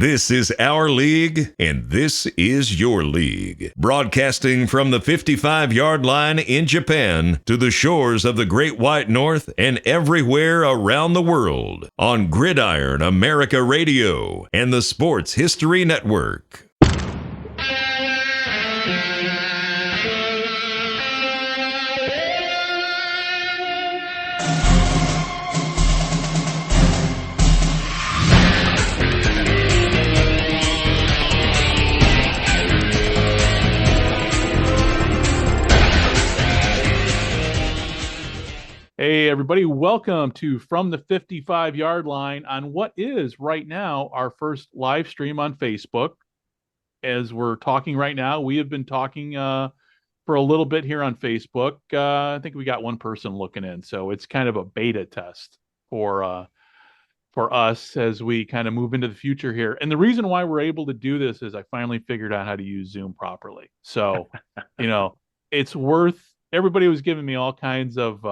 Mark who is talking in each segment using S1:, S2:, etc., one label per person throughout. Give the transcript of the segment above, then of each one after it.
S1: This is our league, and this is your league. Broadcasting from the 55-yard line in Japan to the shores of the Great White North and everywhere around the world on Gridiron America Radio and the Sports History Network.
S2: Hey, everybody. Welcome to From the 55-Yard Line on what is right now our first live stream on Facebook. As we're talking right now, we have been talking for a little bit here on Facebook. I think we got one person looking in, so it's kind of a beta test for us as we kind of move into the future here. And the reason why we're able to do this is I finally figured out how to use Zoom properly. So, it's worth, everybody was giving me all kinds of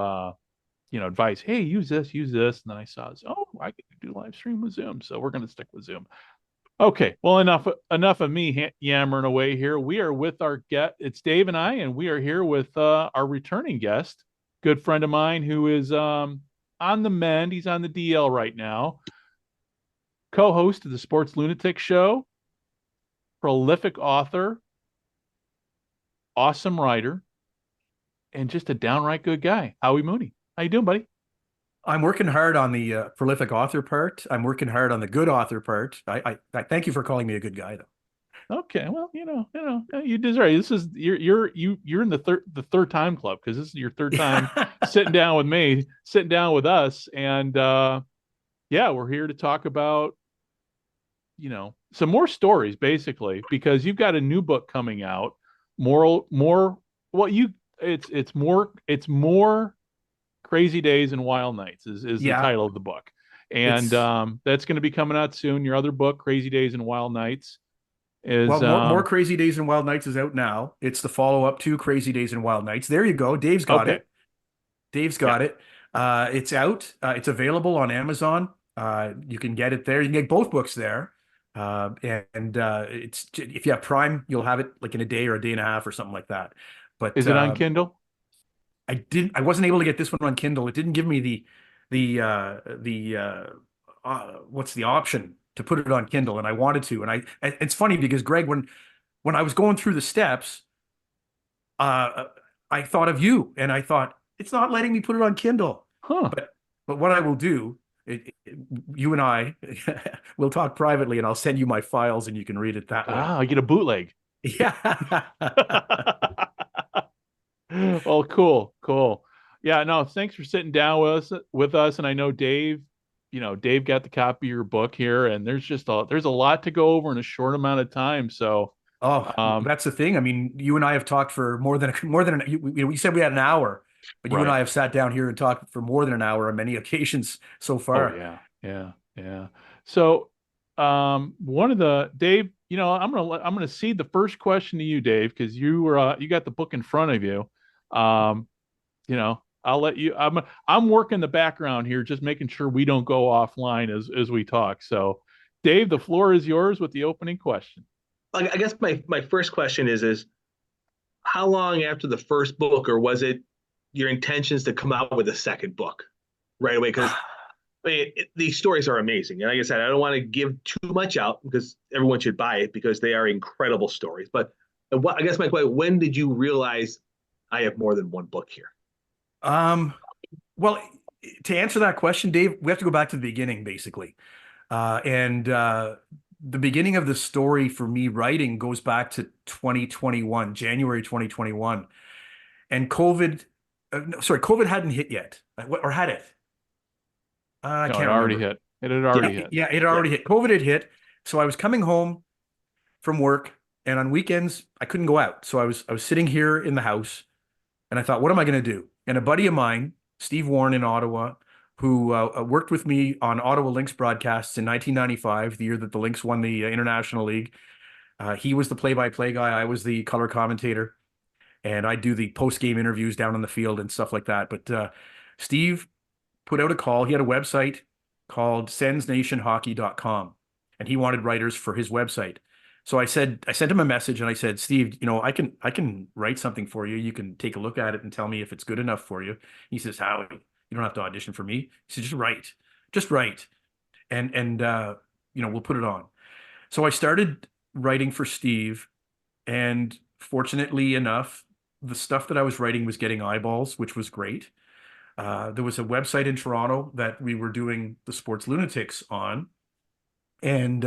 S2: advice. Hey, use this. And then I saw this. Oh, I can do live stream with Zoom. So we're going to stick with Zoom. Okay. Well, enough of me yammering away here. We are with our guest. It's Dave and I, and we are here with our returning guest, good friend of mine who is on the mend. He's on the DL right now. Co-host of the Sports Lunatic Show, prolific author, awesome writer, and just a downright good guy. Howie Mooney. How you doing, buddy?
S3: I'm working hard on the prolific author part. I'm working hard on the good author part. I thank you for calling me a good guy, though.
S2: Okay, well, you deserve it. This is you're in the third time club, because this is your third time sitting down with us, and we're here to talk about some more stories, basically, because you've got a new book coming out. It's more Crazy Days and Wild Nights is the title of the book. And that's going to be coming out soon. Your other book, Crazy Days and Wild Nights, is... Well,
S3: more Crazy Days and Wild Nights is out now. It's the follow-up to Crazy Days and Wild Nights. There you go. Dave's got it. It's out. It's available on Amazon. You can get it there. You can get both books there. It's if you have Prime, you'll have it like in a day or a day and a half or something like that. But
S2: is it on Kindle?
S3: I wasn't able to get this one on Kindle. It didn't give me what's the option to put it on Kindle, and I wanted to. And it's funny because Greg, when I was going through the steps, I thought of you, and I thought it's not letting me put it on Kindle. But what I will do, you and I will talk privately, and I'll send you my files, and you can read it that way.
S2: I get a bootleg.
S3: Yeah.
S2: Oh, cool. Yeah, no, thanks for sitting down with us. And I know Dave got the copy of your book here, and there's a lot to go over in a short amount of time. So,
S3: that's the thing. I mean, you and I have talked for more than we said we had an hour, but you and I have sat down here and talked for more than an hour on many occasions so far.
S2: Oh, yeah. So, Dave, I'm gonna cede the first question to you, Dave, because you got the book in front of you. I'll let you. I'm working the background here, just making sure we don't go offline as we talk. So, Dave, the floor is yours with the opening question.
S4: I guess my first question is how long after the first book, or was it your intentions to come out with a second book right away? Because these stories are amazing. And like I said, I don't want to give too much out because everyone should buy it because they are incredible stories. But I guess my question, when did you realize I have more than one book here?
S3: Well, to answer that question, Dave, we have to go back to the beginning, basically. The beginning of the story for me writing goes back to 2021, January 2021. And COVID hadn't hit yet. Or had it? I can't remember.
S2: Already hit. It had already hit.
S3: Yeah, it had already hit. COVID had hit. So I was coming home from work, and on weekends I couldn't go out. So I was sitting here in the house, and I thought, what am I going to do? And a buddy of mine, Steve Warren in Ottawa, who worked with me on Ottawa Lynx broadcasts in 1995, the year that the Lynx won the International League. He was the play-by-play guy. I was the color commentator, and I do the post-game interviews down on the field and stuff like that. But Steve put out a call. He had a website called sensnationhockey.com. and he wanted writers for his website. So I sent him a message and I said, Steve, I can write something for you. You can take a look at it and tell me if it's good enough for you. He says, Howie, you don't have to audition for me. He said, just write. And we'll put it on. So I started writing for Steve, and fortunately enough, the stuff that I was writing was getting eyeballs, which was great. There was a website in Toronto that we were doing the Sports Lunatics on, and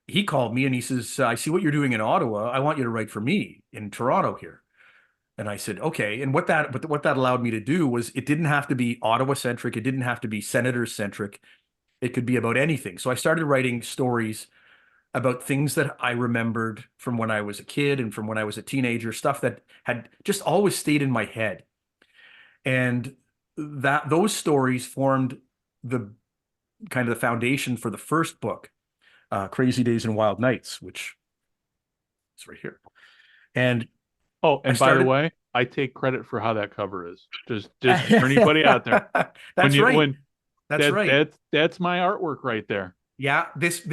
S3: he called me and he says, I see what you're doing in Ottawa. I want you to write for me in Toronto here. And I said, okay. And what that allowed me to do was, it didn't have to be Ottawa centric. It didn't have to be Senators centric. It could be about anything. So I started writing stories about things that I remembered from when I was a kid and from when I was a teenager, stuff that had just always stayed in my head. And those stories formed the kind of the foundation for the first book, Crazy Days and Wild Nights, which is right here. And
S2: by the way, I take credit for how that cover is. Just for anybody out there.
S3: That's right.
S2: That's my artwork right there.
S3: Yeah, this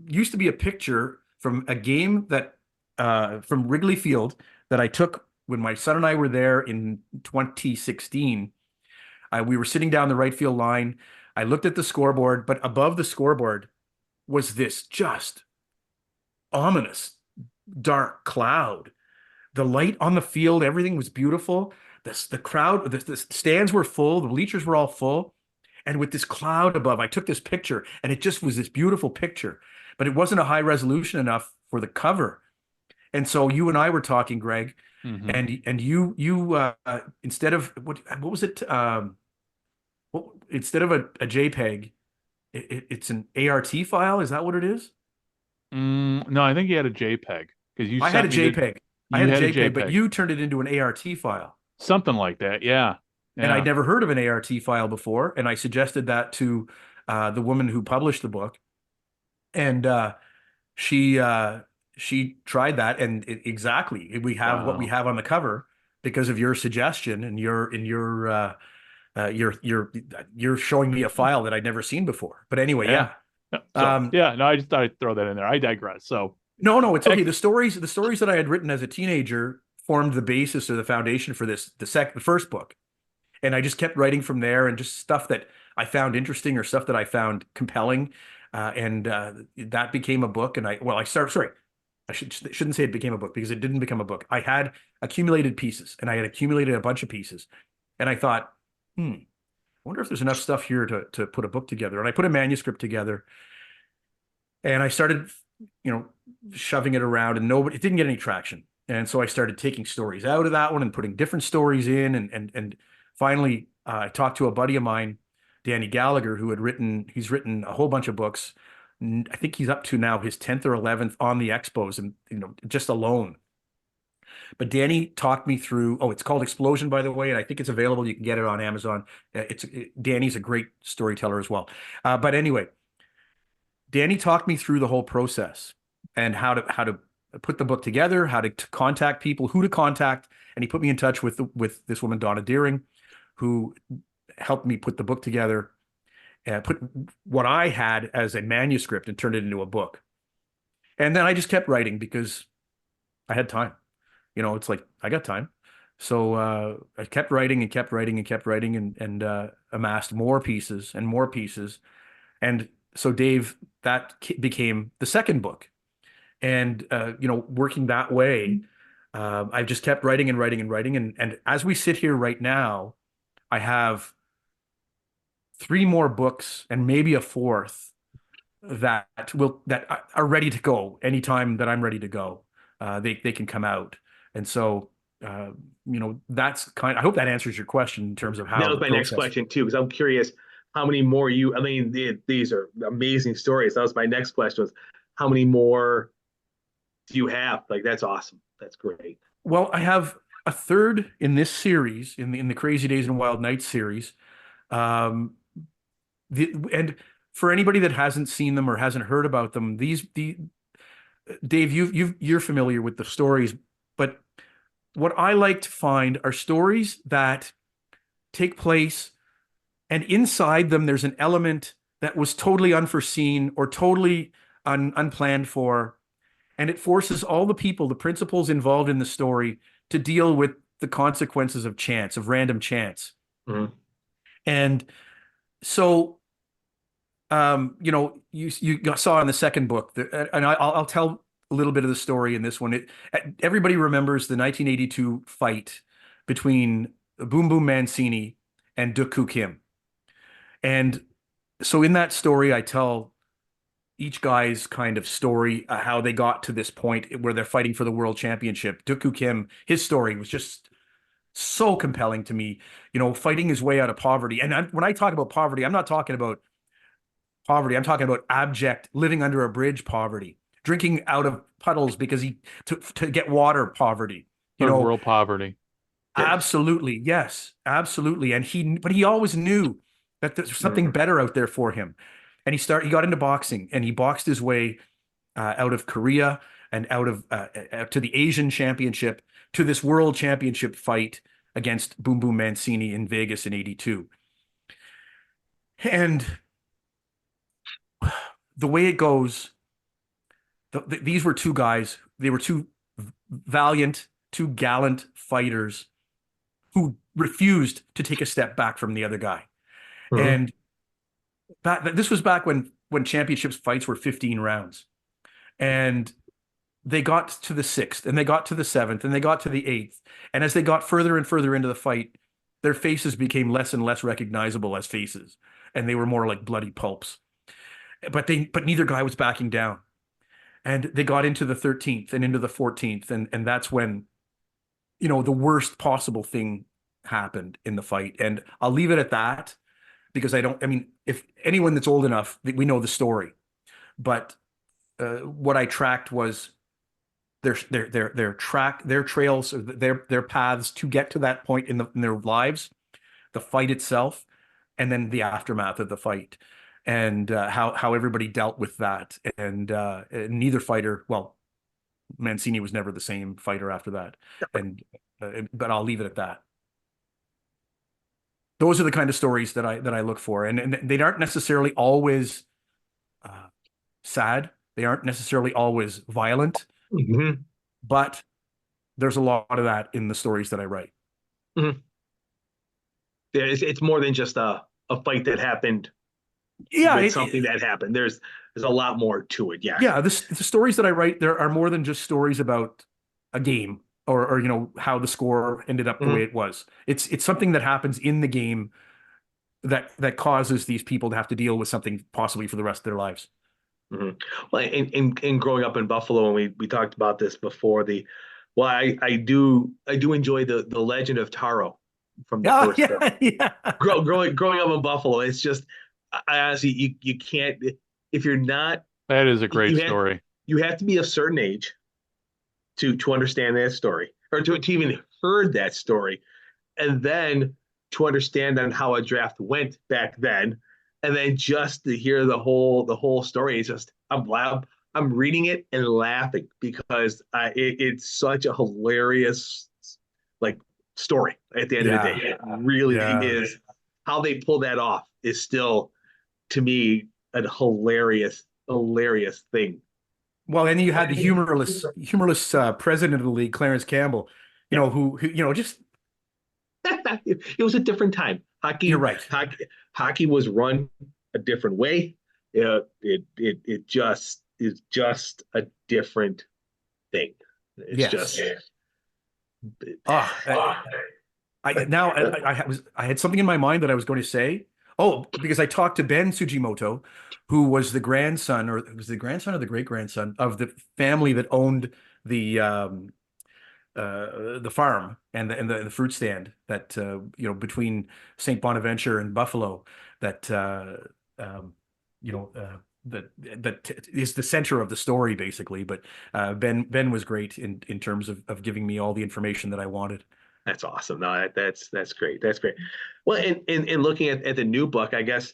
S3: used to be a picture from a game that from Wrigley Field that I took when my son and I were there in 2016. We were sitting down the right field line. I looked at the scoreboard, but above the scoreboard was this just ominous dark cloud. The light on the field, everything was beautiful. The crowd, the stands were full, the bleachers were all full. And with this cloud above, I took this picture, and it just was this beautiful picture, but it wasn't a high resolution enough for the cover. And so you and I were talking, Greg, and you instead of what was it? Instead of a JPEG, it's an ART file. Is that what it is?
S2: No, I think you had a JPEG because
S3: I had a JPEG. I had a JPEG, but you turned it into an ART file.
S2: Something like that, yeah.
S3: And I'd never heard of an ART file before, and I suggested that to the woman who published the book, and she tried that, and exactly we have what we have on the cover because of your suggestion, and you're showing me a file that I'd never seen before. But anyway,
S2: yeah. I just thought I'd throw that in there. I digress. So
S3: no, it's okay. The stories that I had written as a teenager formed the basis or the foundation for the first book. And I just kept writing from there, and just stuff that I found interesting or stuff that I found compelling. And that became a book. And I shouldn't say it became a book, because it didn't become a book. I had accumulated pieces, and I had accumulated a bunch of pieces. And I thought, I wonder if there's enough stuff here to put a book together. And I put a manuscript together, and I started, shoving it around, and it didn't get any traction. And so I started taking stories out of that one and putting different stories in, and finally, I talked to a buddy of mine, Danny Gallagher, he's written a whole bunch of books. I think he's up to now his 10th or 11th on the expos, and just alone. But Danny talked me through. Oh, it's called Explosion, by the way, and I think it's available. You can get it on Amazon. Danny's a great storyteller as well. But anyway, Danny talked me through the whole process and how to put the book together, how to contact people, who to contact, and he put me in touch with this woman, Donna Deering, who helped me put the book together and put what I had as a manuscript and turned it into a book. And then I just kept writing because I had time. It's like, I got time. So I kept writing and kept writing and kept writing, and amassed more pieces and more pieces. And so, Dave, that became the second book. And, working that way, I just kept writing and writing and writing. And as we sit here right now, I have 3 more books and maybe a 4th that are ready to go anytime that I'm ready to go. They can come out. And so, that's I hope that answers your question in terms of how.
S4: That was my next question too, because I'm curious how many more these are amazing stories. That was my next question, was how many more do you have? Like, that's awesome. That's great.
S3: Well, I have a third in this series, in the Crazy Days and Wild Nights series. And for anybody that hasn't seen them or hasn't heard about them, Dave, you're familiar with the stories, but what I like to find are stories that take place, and inside them there's an element that was totally unforeseen or totally unplanned for. And it forces all the people, the principals involved in the story, to deal with the consequences of chance, of random chance.
S4: Mhm.
S3: And so, you saw in the second book, and I'll tell a little bit of the story in this one. Everybody remembers the 1982 fight between Boom Boom Mancini and Duk Kim. And so in that story, I tell each guy's kind of story, how they got to this point where they're fighting for the world championship. Duk Kim, his story was just so compelling to me, fighting his way out of poverty. And when I talk about poverty, I'm not talking about poverty. I'm talking about abject, living under a bridge poverty, drinking out of puddles because to get water poverty.
S2: Third world poverty.
S3: Absolutely, yes, absolutely. But he always knew that there's something better out there for him. And he got into boxing, and he boxed his way out of Korea and out of to the Asian Championship, to this World Championship fight against Boom Boom Mancini in Vegas in '82. And the way it goes, these were two guys. They were two valiant, two gallant fighters who refused to take a step back from the other guy. And this was back when championships fights were 15 rounds. And they got to the 6th, and they got to the 7th, and they got to the 8th. And as they got further and further into the fight, their faces became less and less recognizable as faces, and they were more like bloody pulps. But neither guy was backing down. And they got into the 13th and into the 14th, and that's when, the worst possible thing happened in the fight. And I'll leave it at that, because if anyone that's old enough, we know the story. But what I tracked was their trails, their paths to get to that point in their lives, the fight itself, and then the aftermath of the fight, and how everybody dealt with that. And neither fighter, well, Mancini was never the same fighter after that. But I'll leave it at that. Those are the kind of stories that I look for, and they aren't necessarily always sad. They aren't necessarily always violent, but there's a lot of that in the stories that I write.
S4: Mm-hmm. It's more than just a fight that happened.
S3: Yeah,
S4: something that happened. There's a lot more to it. Yeah.
S3: Yeah, the stories that I write, there are more than just stories about a game or how the score ended up the way it was. It's something that happens in the game that causes these people to have to deal with something possibly for the rest of their lives.
S4: Mm-hmm. Well, in growing up in Buffalo, and we talked about this before, I do enjoy the Legend of Taro from the first film.
S3: Yeah.
S4: Growing up in Buffalo, it's just, I honestly, you can't, if you're not.
S2: That is a great story.
S4: You have to be a certain age to understand that story, or to even heard that story, and then to understand on how a draft went back then. And then just to hear the whole story, it's just, I'm reading it and laughing, because it's such a hilarious story at the end of the day. It really is. How they pull that off is still, to me, a hilarious thing.
S3: Well, and you had the humorless president of the league, Clarence Campbell, who just.
S4: It was a different time. Hockey.
S3: You're right.
S4: Hockey was run a different way. It just is just a different thing. It's just.
S3: I had something in my mind that I was going to say. Oh, because I talked to Ben Sugimoto, who was the grandson, or it was the grandson or the great grandson of the family that owned the farm and the fruit stand that between St. Bonaventure and Buffalo, that that is the center of the story, basically. But Ben was great in terms of giving me all the information that I wanted.
S4: That's awesome. No, that's great. That's great. Well, in looking at the new book, I guess,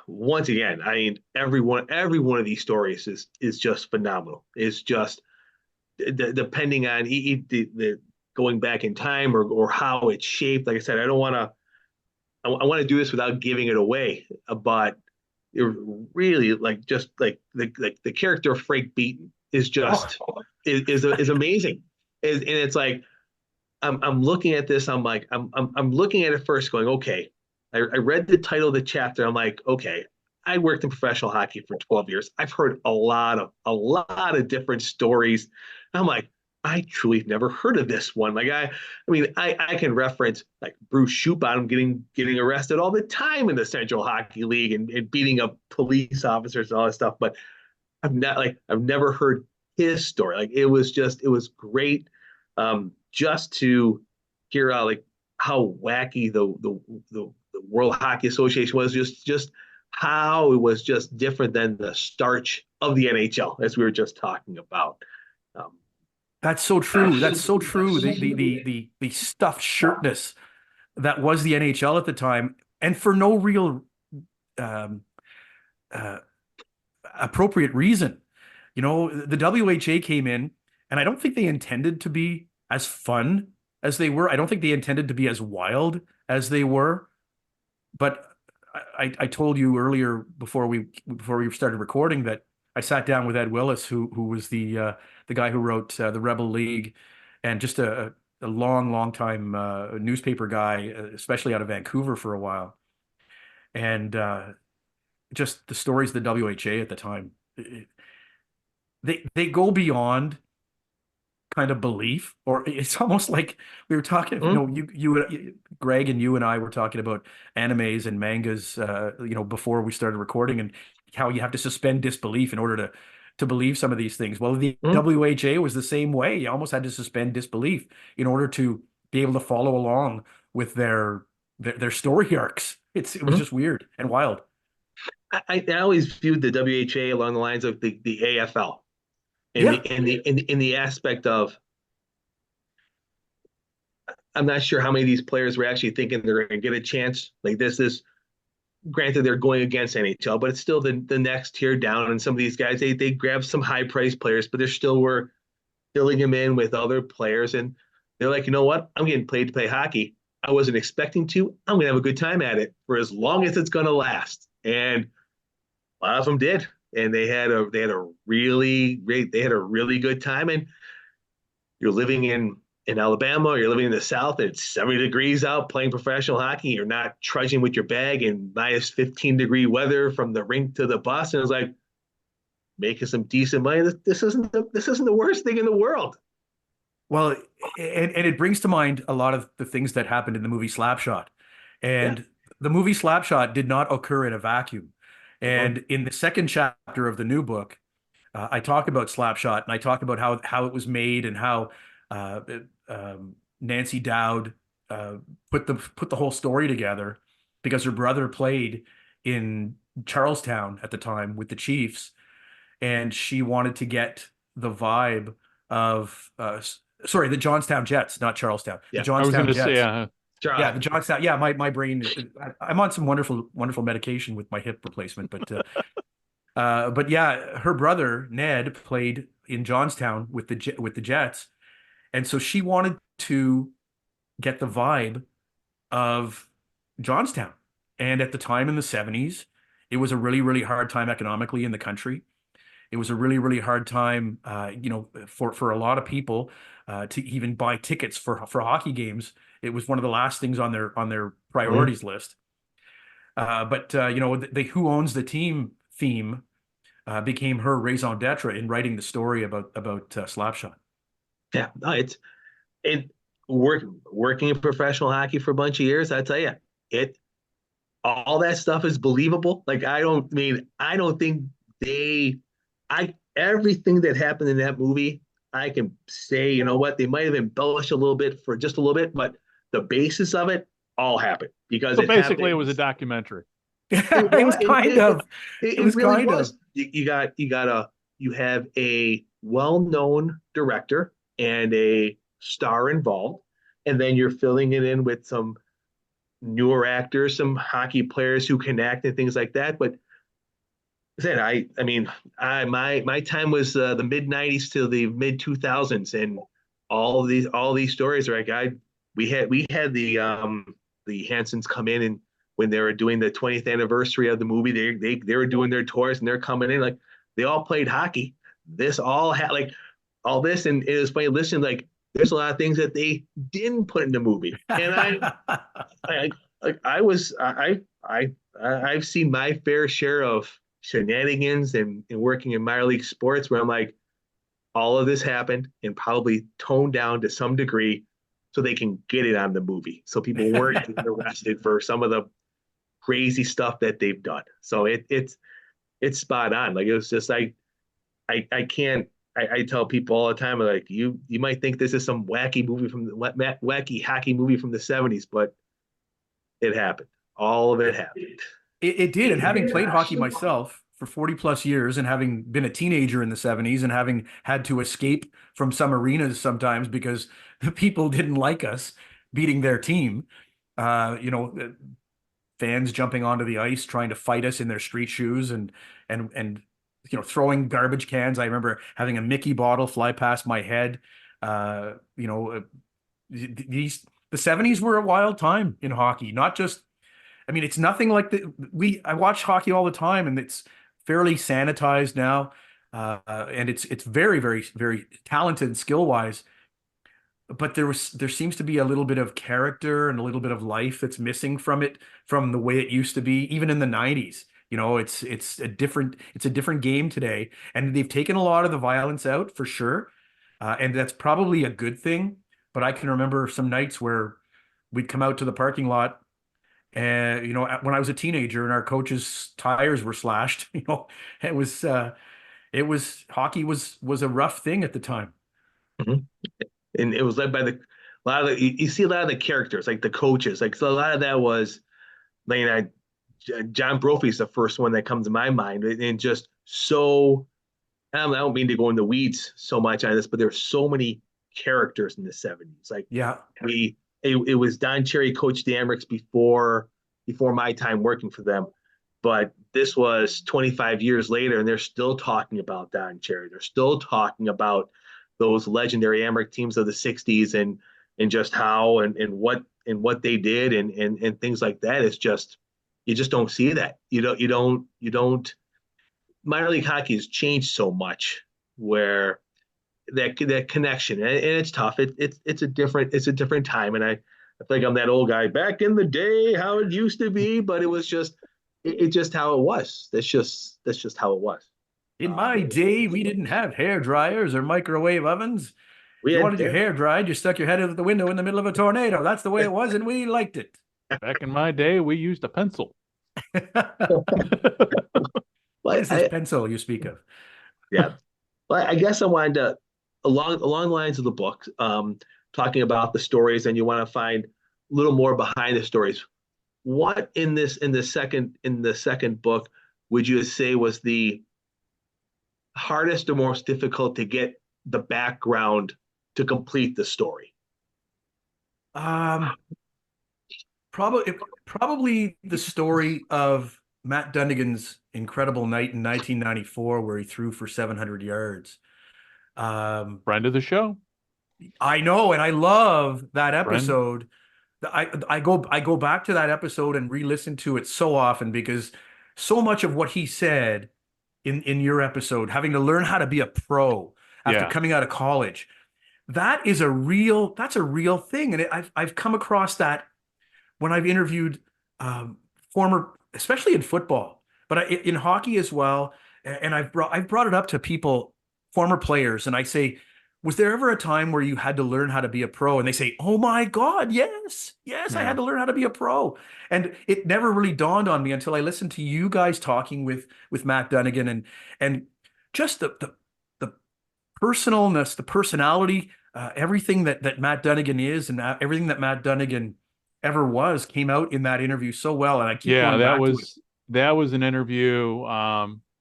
S4: once again, I mean, every one of these stories is just phenomenal. It's just depending on the going back in time or how it's shaped. Like I said, I don't want I want to do this without giving it away, but it really like just like the character of Frank Beaton is just is amazing. And it's like I'm looking at this, I'm like I'm looking at it first going, okay, I read the title of the chapter, I'm like, okay, I worked in professional hockey for 12 years. I've heard a lot of different stories. I'm like, I truly have never heard of this one. Like I mean, I can reference like Bruce Schuppon getting arrested all the time in the Central Hockey League and beating up police officers and all that stuff, but I've never heard his story. Like it was great, just to hear out like how wacky the World Hockey Association was, just how it was just different than the starch of the NHL, as we were just talking about. Um,
S3: That's so true. That's so true. The stuffed shirtness that was the NHL at the time, and for no real um, uh, appropriate reason. You know, the WHA came in, and I don't think they intended to be as fun as they were. I don't think they intended to be as wild as they were. But I told you earlier before we started recording that I sat down with Ed Willis, who was the guy who wrote the Rebel League, and just a long time newspaper guy, especially out of Vancouver for a while, and just the stories of the WHA at the time. They go beyond kind of belief, or it's almost like we were talking, Greg and you and I were talking about animes and mangas, before we started recording, and how you have to suspend disbelief in order to believe some of these things. Well, the WHA was the same way. You almost had to suspend disbelief in order to be able to follow along with their story arcs. It was just weird and wild.
S4: I always viewed the WHA along the lines of the AFL, in the aspect of, I'm not sure how many of these players were actually thinking they're going to get a chance. Like this is, granted they're going against NHL, but it's still the next tier down. And some of these guys, they grab some high priced players, but they still were filling them in with other players. And they're like, you know what? I'm getting paid to play hockey. I wasn't expecting to. I'm going to have a good time at it for as long as it's going to last. And a lot of them did. And they had a really good time. And you're living in Alabama, or you're living in the South, and it's 70 degrees out playing professional hockey. You're not trudging with your bag in minus 15-degree weather from the rink to the bus. And it's like making some decent money. This isn't the worst thing in the world.
S3: Well, and it brings to mind a lot of the things that happened in the movie Slapshot. And the movie Slapshot did not occur in a vacuum. And in the second chapter of the new book, I talk about Slapshot, and I talk about how it was made, and how Nancy Dowd put the whole story together, because her brother played in Charlestown at the time with the Chiefs, and she wanted to get the vibe of the Johnstown Jets, not Charlestown.
S2: Yeah,
S3: the Johnstown Jets.
S2: Say,
S3: yeah, the Johnstown. Yeah, my brain. I'm on some wonderful medication with my hip replacement, but yeah, her brother Ned played in Johnstown with the Jets, and so she wanted to get the vibe of Johnstown. And at the time in the 70s, it was a really hard time economically in the country. It was a really hard time, for a lot of people to even buy tickets for hockey games. It was one of the last things on their priorities list. But the Who Owns the Team theme became her raison d'etre in writing the story about Slapshot.
S4: Yeah, no, working in professional hockey for a bunch of years. I tell you, all that stuff is believable. Like I don't think everything that happened in that movie, I can say, you know what, they might have embellished a little bit, but the basis of it all happened, because
S2: so basically it was a documentary.
S3: It was kind of.
S4: It was really kind of. You have a well-known director and a star involved, and then you're filling it in with some newer actors, some hockey players who can act and things like that. But my time was the mid '90s to the mid 2000s, and all these stories are like we had the Hansons come in and when they were doing the 20th anniversary of the movie, they were doing their tours and they're coming in like they all played hockey. This all had like all this, and it was funny listening. Like there's a lot of things that they didn't put in the movie, and I've seen my fair share of shenanigans and working in minor league sports where I'm like, all of this happened and probably toned down to some degree so they can get it on the movie. So people weren't arrested for some of the crazy stuff that they've done. So it's spot on. Like it was just I can't I tell people all the time like you might think this is some wacky movie from the wacky hockey movie from the 70s, but it happened. All of it happened.
S3: It did. And having played hockey myself for 40 plus years and having been a teenager in the 70s and having had to escape from some arenas sometimes because the people didn't like us beating their team, fans jumping onto the ice, trying to fight us in their street shoes and throwing garbage cans. I remember having a Mickey bottle fly past my head. The 70s were a wild time in hockey, not just, I mean, it's nothing like I watch hockey all the time and it's fairly sanitized now. And it's very, very, very talented skill wise, but there seems to be a little bit of character and a little bit of life that's missing from it, from the way it used to be, even in the 90s. It's a different game today, and they've taken a lot of the violence out for sure. And that's probably a good thing. But I can remember some nights where we'd come out to the parking lot and, when I was a teenager and our coach's tires were slashed, it was hockey was a rough thing at the time.
S4: Mm-hmm. And it was led by a lot of you see a lot of the characters, like the coaches, like so a lot of that was, John Brophy's the first one that comes to my mind, and just so I don't mean to go in the weeds so much on this, but there's so many characters in the 70s. Like it was Don Cherry, Coach Damricks before my time working for them, but this was 25 years later, and they're still talking about Don Cherry. They're still talking about those legendary Amherst teams of the 60s and just how and what they did and things like that. It's just, you just don't see that. You don't minor league hockey has changed so much where that connection, and it's tough. It's a different time. And I think I'm that old guy back in the day, how it used to be, but it was just how it was. That's just how it was.
S3: In my day, we didn't have hair dryers or microwave ovens. If you wanted your hair dried, you stuck your head out the window in the middle of a tornado. That's the way it was, and we liked it.
S2: Back in my day, we used a pencil.
S3: What is this pencil you speak of?
S4: Yeah. Well, I guess I wanted to, along the lines of the book, talking about the stories, and you want to find a little more behind the stories. What in the second book would you say was the hardest or most difficult to get the background to complete the story?
S3: Probably the story of Matt Dunnigan's incredible night in 1994 where he threw for 700 yards.
S2: Friend of the show.
S3: I know, and I love that episode. I go back to that episode and re-listen to it so often because so much of what he said in your episode, having to learn how to be a pro after coming out of college, that's a real thing. And I've come across that when I've interviewed former, especially in football, but in hockey as well. And I've brought it up to people, former players, and I say, was there ever a time where you had to learn how to be a pro? And they say, oh my God, yes, I had to learn how to be a pro. And it never really dawned on me until I listened to you guys talking with Matt Dunnigan and just the personalness, the personality, everything that Matt Dunnigan is and everything that Matt Dunnigan ever was came out in that interview so well. And I keep going back to it.
S2: That was an interview.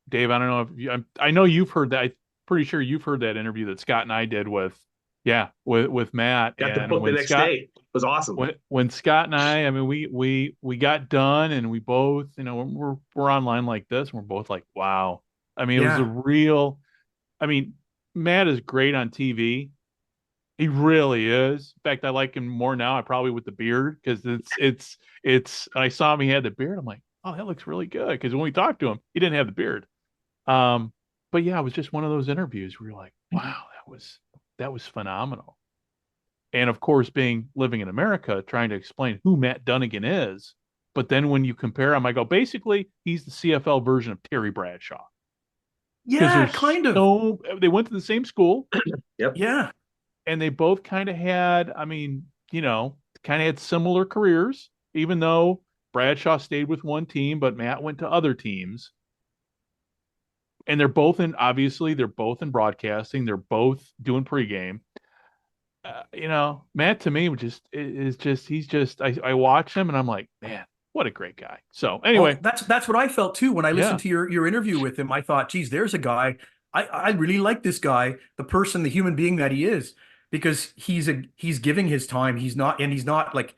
S2: Dave, I don't know if I know you've heard that. Pretty sure you've heard that interview that Scott and I did with Matt.
S4: Got the book the next day. It was awesome.
S2: When Scott and I mean, we got done and we both, we're online like this and we're both like, wow. I mean, it was a real, I mean, Matt is great on TV, He really is. In fact, I like him more now. I probably with the beard because it's. I saw him. He had the beard. I'm like, oh, that looks really good. Because when we talked to him, he didn't have the beard. Um, but yeah, it was just one of those interviews where you're like, wow, that was phenomenal. And of course, living in America, trying to explain who Matt Dunnigan is. But then when you compare him, I go, basically, he's the CFL version of Terry Bradshaw. Because
S3: Yeah, kind of.
S2: they went to the same school.
S4: Yep.
S3: Yeah.
S2: And they both kind of had, I mean, kind of had similar careers, even though Bradshaw stayed with one team, but Matt went to other teams. And they're both in broadcasting. They're both doing pregame. Matt to me I watch him and I'm like, man, what a great guy. So anyway,
S3: that's what I felt too when I listened
S2: yeah.
S3: to your interview with him. I thought, geez, there's a guy. I really like this guy, the person, the human being that he is, because he's giving his time. He's not like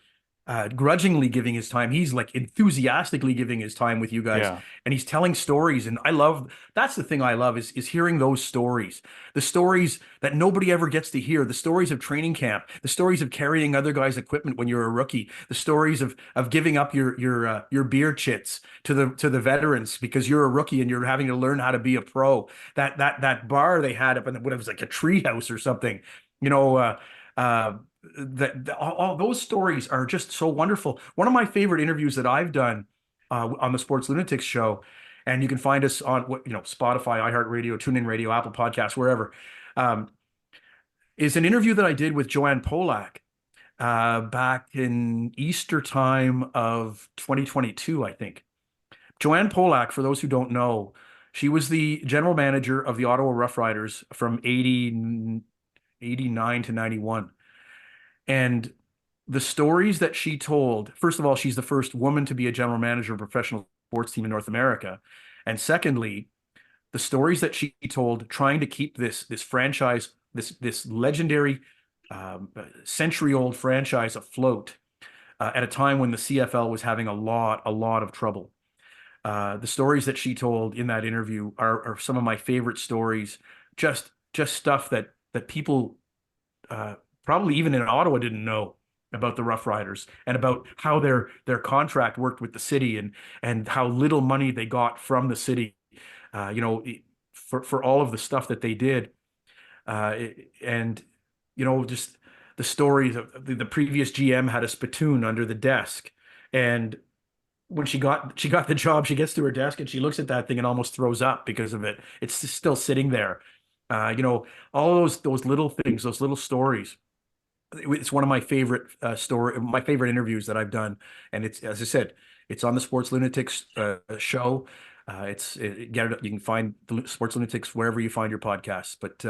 S3: grudgingly giving his time. He's like enthusiastically giving his time with you guys,
S2: Yeah.
S3: and he's telling stories. And that's the thing I love is hearing those stories, the stories that nobody ever gets to hear, the stories of training camp, the stories of carrying other guys' equipment when you're a rookie, the stories of giving up your beer chits to the veterans because you're a rookie and you're having to learn how to be a pro. That bar they had up in what it was like a tree house or something, you know. All those stories are just so wonderful. One of my favorite interviews that I've done on the Sports Lunatics show, and you can find us on Spotify, iHeartRadio, TuneIn Radio, Apple Podcasts, wherever, is an interview that I did with Joanne Polak back in Easter time of 2022, I think. Joanne Polak, for those who don't know, she was the general manager of the Ottawa Rough Riders from 89 to 91. And the stories that she told, first of all, she's the first woman to be a general manager of a professional sports team in North America. And secondly, the stories that she told trying to keep this franchise, this legendary century-old franchise afloat at a time when the CFL was having a lot of trouble. The stories that she told in that interview are some of my favorite stories. Just stuff that people probably even in Ottawa didn't know about the Rough Riders and about how their contract worked with the city and how little money they got from the city, for all of the stuff that they did, and just the stories of the previous GM had a spittoon under the desk, and when she got the job, she gets to her desk and she looks at that thing and almost throws up because of it. It's just still sitting there. All those little things, those little stories. It's one of my favorite my favorite interviews that I've done, and it's, as I said, it's on the Sports Lunatics show. You can find the Sports Lunatics wherever you find your podcasts. But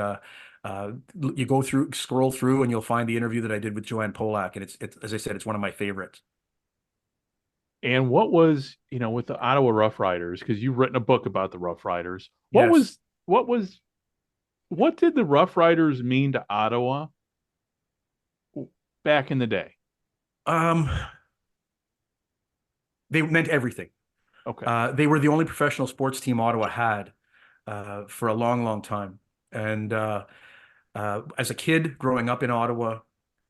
S3: you scroll through, and you'll find the interview that I did with Joanne Polak, and it's as I said, it's one of my favorites.
S2: And what was, with the Ottawa Rough Riders, because you've written a book about the Rough Riders. What
S3: Yes.
S2: what did the Rough Riders mean to Ottawa back in the day?
S3: They meant everything.
S2: Okay.
S3: They were the only professional sports team Ottawa had for a long time. And as a kid growing up in Ottawa,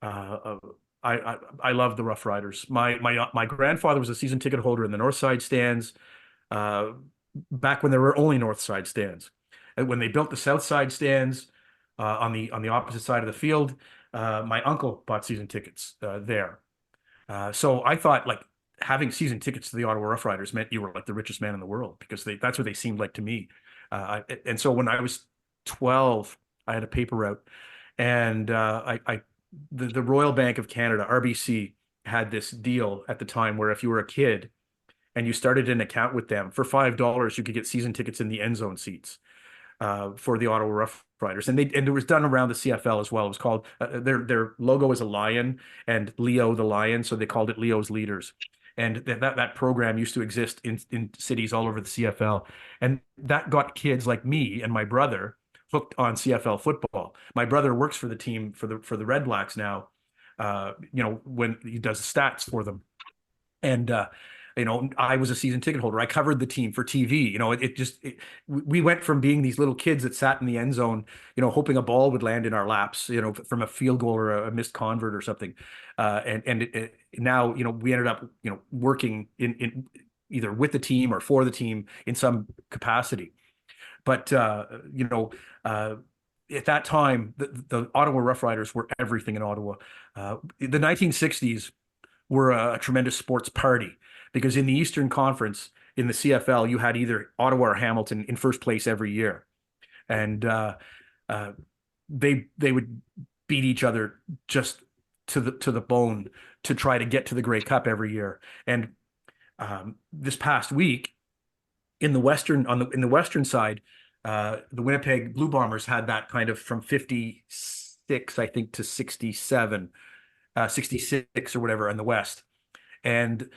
S3: I loved the Rough Riders. My grandfather was a season ticket holder in the North Side stands back when there were only North Side stands. And when they built the South Side stands on the opposite side of the field, my uncle bought season tickets there. So I thought like having season tickets to the Ottawa Rough Riders meant you were like the richest man in the world because that's what they seemed like to me. And so when I was 12, I had a paper route, and the Royal Bank of Canada, RBC, had this deal at the time where if you were a kid and you started an account with them for $5, you could get season tickets in the end zone seats for the Ottawa Rough Riders, and it was done around the CFL as well. It was called their logo is a lion and Leo the lion, so they called it Leo's Leaders. And that program used to exist in cities all over the CFL, and that got kids like me and my brother hooked on CFL football. My brother works for the team for the Red Blacks now, when he does the stats for them, and I was a season ticket holder. I covered the team for TV. We went from being these little kids that sat in the end zone, hoping a ball would land in our laps, from a field goal or a missed convert or something. Now, we ended up, working in either with the team or for the team in some capacity. But, at that time, the Ottawa Rough Riders were everything in Ottawa. The 1960s were a tremendous sports party because in the Eastern Conference, in the CFL, you had either Ottawa or Hamilton in first place every year. And they would beat each other just to the bone to try to get to the Grey Cup every year. And this past week, in the Western side, the Winnipeg Blue Bombers had that kind of from 56, I think, to 67, 66 or whatever in the West. And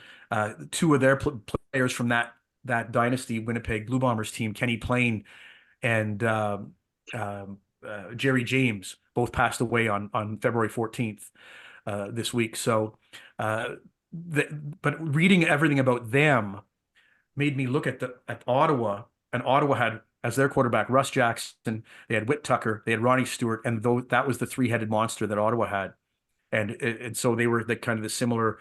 S3: two of their players from that dynasty Winnipeg Blue Bombers team, Kenny Plain and Jerry James, both passed away on February 14th this week. So, but reading everything about them made me look at Ottawa, and Ottawa had as their quarterback Russ Jackson. They had Whit Tucker, they had Ronnie Stewart, and that was the three-headed monster that Ottawa had. And so they were the kind of the similar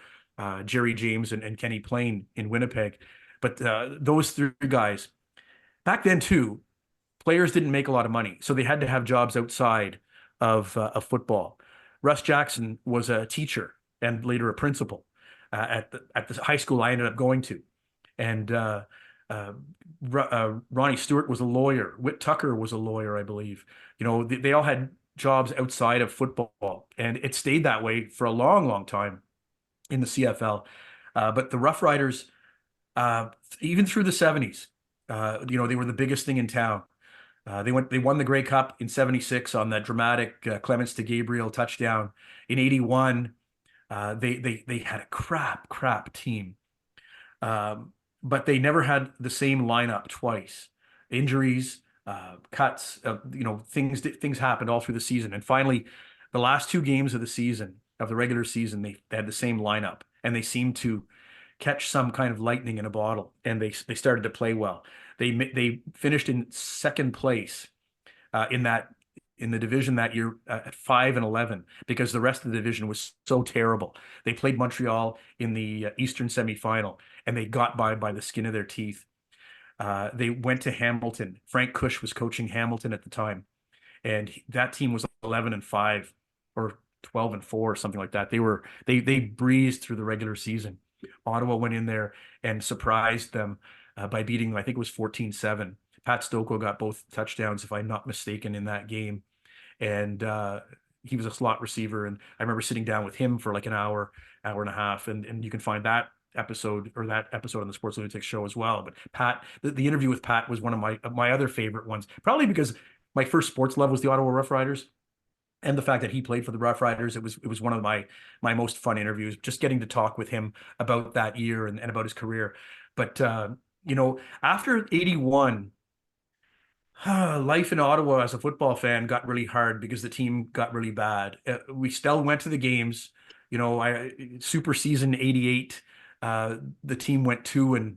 S3: Jerry James and Kenny Plain in Winnipeg. But those three guys, back then too, players didn't make a lot of money, so they had to have jobs outside of football. Russ Jackson was a teacher and later a principal at the high school I ended up going to. And Ronnie Stewart was a lawyer. Whit Tucker was a lawyer, I believe. They all had jobs outside of football, and it stayed that way for a long, long time in the CFL. But the Rough Riders, even through the 70s, they were the biggest thing in town. They won the Grey Cup in 76 on that dramatic Clements to Gabriel touchdown. In 81, they had a crap team. But they never had the same lineup twice. Injuries, cuts, things happened all through the season. And finally, the last two games of the regular season, they had the same lineup, and they seemed to catch some kind of lightning in a bottle, and they started to play well. They finished in second place in the division that year at 5-11 because the rest of the division was so terrible. They played Montreal in the Eastern semifinal, and they got by the skin of their teeth. They went to Hamilton. Frank Cush was coaching Hamilton at the time, and that team was 11-5 or 12-4 or something like that. They breezed through the regular season. Ottawa went in there and surprised them by beating, I think it was 14-7. Pat Stoko got both touchdowns, if I'm not mistaken, in that game. And he was a slot receiver. And I remember sitting down with him for like an hour and a half. And you can find that episode on the Sports Lunatics show as well. But Pat, the interview with Pat was one of my other favorite ones, probably because my first sports love was the Ottawa Rough Riders. And the fact that he played for the Rough Riders, it was one of my most fun interviews, just getting to talk with him about that year and about his career. But, after 81, life in Ottawa as a football fan got really hard because the team got really bad. We still went to the games. Super season 88, the team went 2-14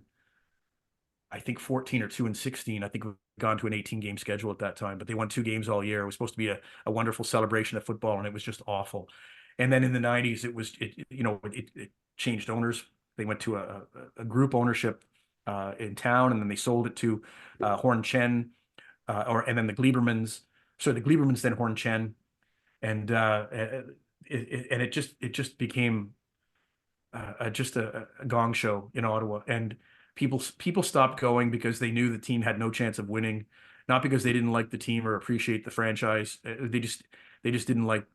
S3: or 2-16. I think we've gone to an 18-game schedule at that time, but they won 2 games all year. It was supposed to be a wonderful celebration of football, and it was just awful. And then in the 90s, it changed owners. They went to a group ownership in town, and then they sold it to Horn Chen, and then the Gleibermans. So the Gleibermans, then Horn Chen, and it just became just a gong show in Ottawa. And people stopped going because they knew the team had no chance of winning, not because they didn't like the team or appreciate the franchise. They just didn't like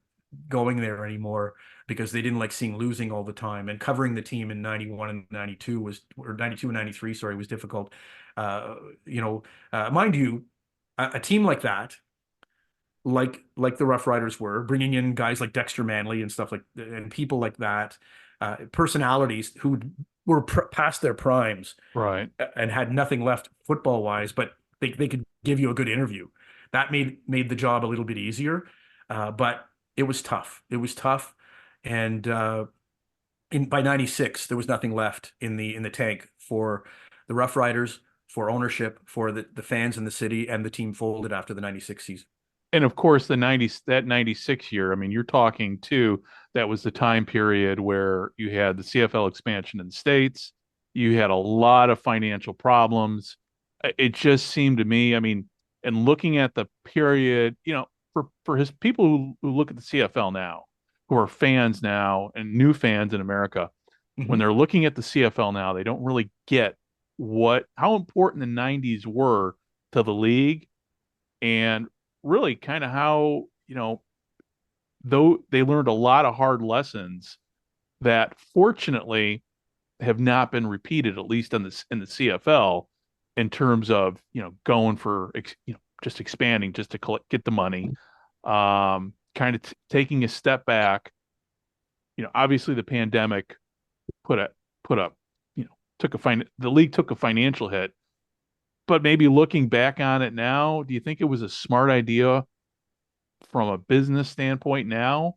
S3: going there anymore because they didn't like seeing losing all the time. And covering the team in 91 and 92 or 92 and 93, sorry, was difficult. Mind you, a team like that, like the Rough Riders were, bringing in guys like Dexter Manley and stuff and people like that, personalities who were past their primes,
S2: right,
S3: and had nothing left football wise, but they could give you a good interview. That made the job a little bit easier, but it was tough. And by 96, there was nothing left in the tank for the Rough Riders, for ownership, for the fans in the city, and the team folded after the 96 season.
S2: And of course, the 90s, that 96 year, I mean, you're talking too, that was the time period where you had the CFL expansion in the States. You had a lot of financial problems. It just seemed to me, I mean, and looking at the period, for his people who look at the CFL now, who are fans now and new fans in America, when they're looking at the CFL now, they don't really get how important the 90s were to the league, and really kind of how, though they learned a lot of hard lessons that fortunately have not been repeated, at least in the CFL, in terms of, going for, just expanding just to get the money, kind of taking a step back. Obviously the pandemic put up, the league took a financial hit, but maybe looking back on it now, do you think it was a smart idea from a business standpoint now?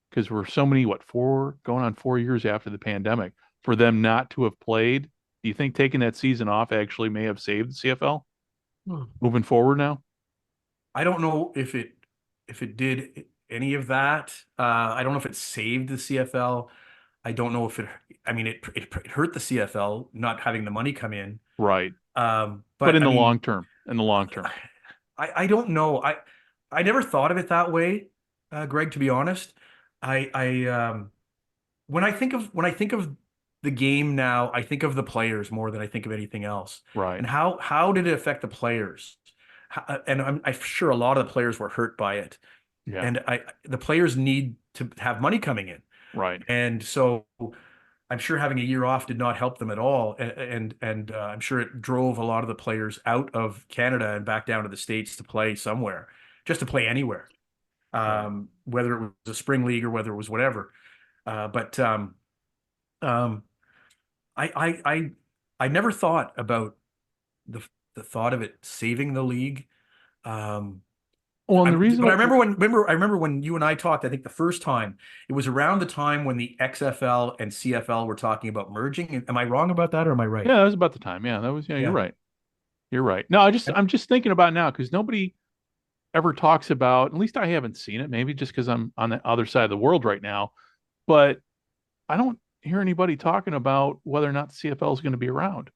S2: Because we're so many, going on 4 years after the pandemic, for them not to have played. Do you think taking that season off actually may have saved the CFL moving forward now?
S3: I don't know if it did any of that. I don't know if it saved the CFL. I don't know if it hurt the CFL not having the money come in.
S2: Right.
S3: But
S2: in the
S3: I mean,
S2: long term,
S3: I don't know. I never thought of it that way, Greg, to be honest. When I think of the game now, I think of the players more than I think of anything else.
S2: right.
S3: And how did it affect the players? And I'm sure a lot of the players were hurt by it.
S2: Yeah.
S3: And the players need to have money coming in.
S2: Right.
S3: And so I'm sure having a year off did not help them at all. And I'm sure it drove a lot of the players out of Canada and back down to the States to play somewhere, just to play anywhere, whether it was a spring league or whether it was whatever. I never thought about the thought of it saving the league.
S2: Well, and the reason,
S3: But I remember when you and I talked, I think the first time, it was around the time when the XFL and CFL were talking about merging. Am I wrong about that, or am I right?
S2: yeah, that was about the time. Yeah, that was,
S3: Yeah.
S2: you're right. You're right. No, I'm just thinking about now, because nobody ever talks about, at least I haven't seen it, maybe just because I'm on the other side of the world right now, but I don't hear anybody talking about whether or not the CFL is going to be around.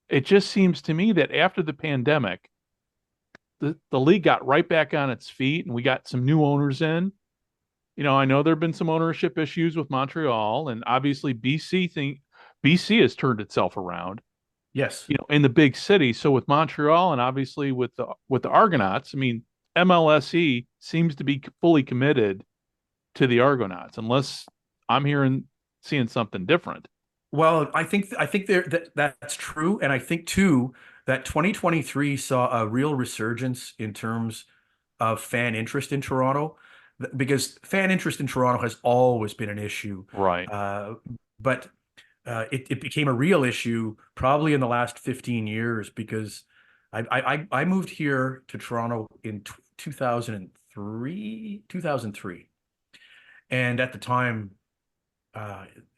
S2: It just seems to me that after the pandemic, the league got right back on its feet, and we got some new owners in. I know there have been some ownership issues with Montreal, and obviously BC has turned itself around.
S3: Yes.
S2: In the big city. So with Montreal, and obviously with the Argonauts, I mean, MLSE seems to be fully committed to the Argonauts, unless I'm seeing something different.
S3: Well, I think that's true, and I think too that 2023 saw a real resurgence in terms of fan interest in Toronto, because fan interest in Toronto has always been an issue.
S2: Right.
S3: But it became a real issue probably in the last 15 years, because I moved here to Toronto in 2003, and at the time,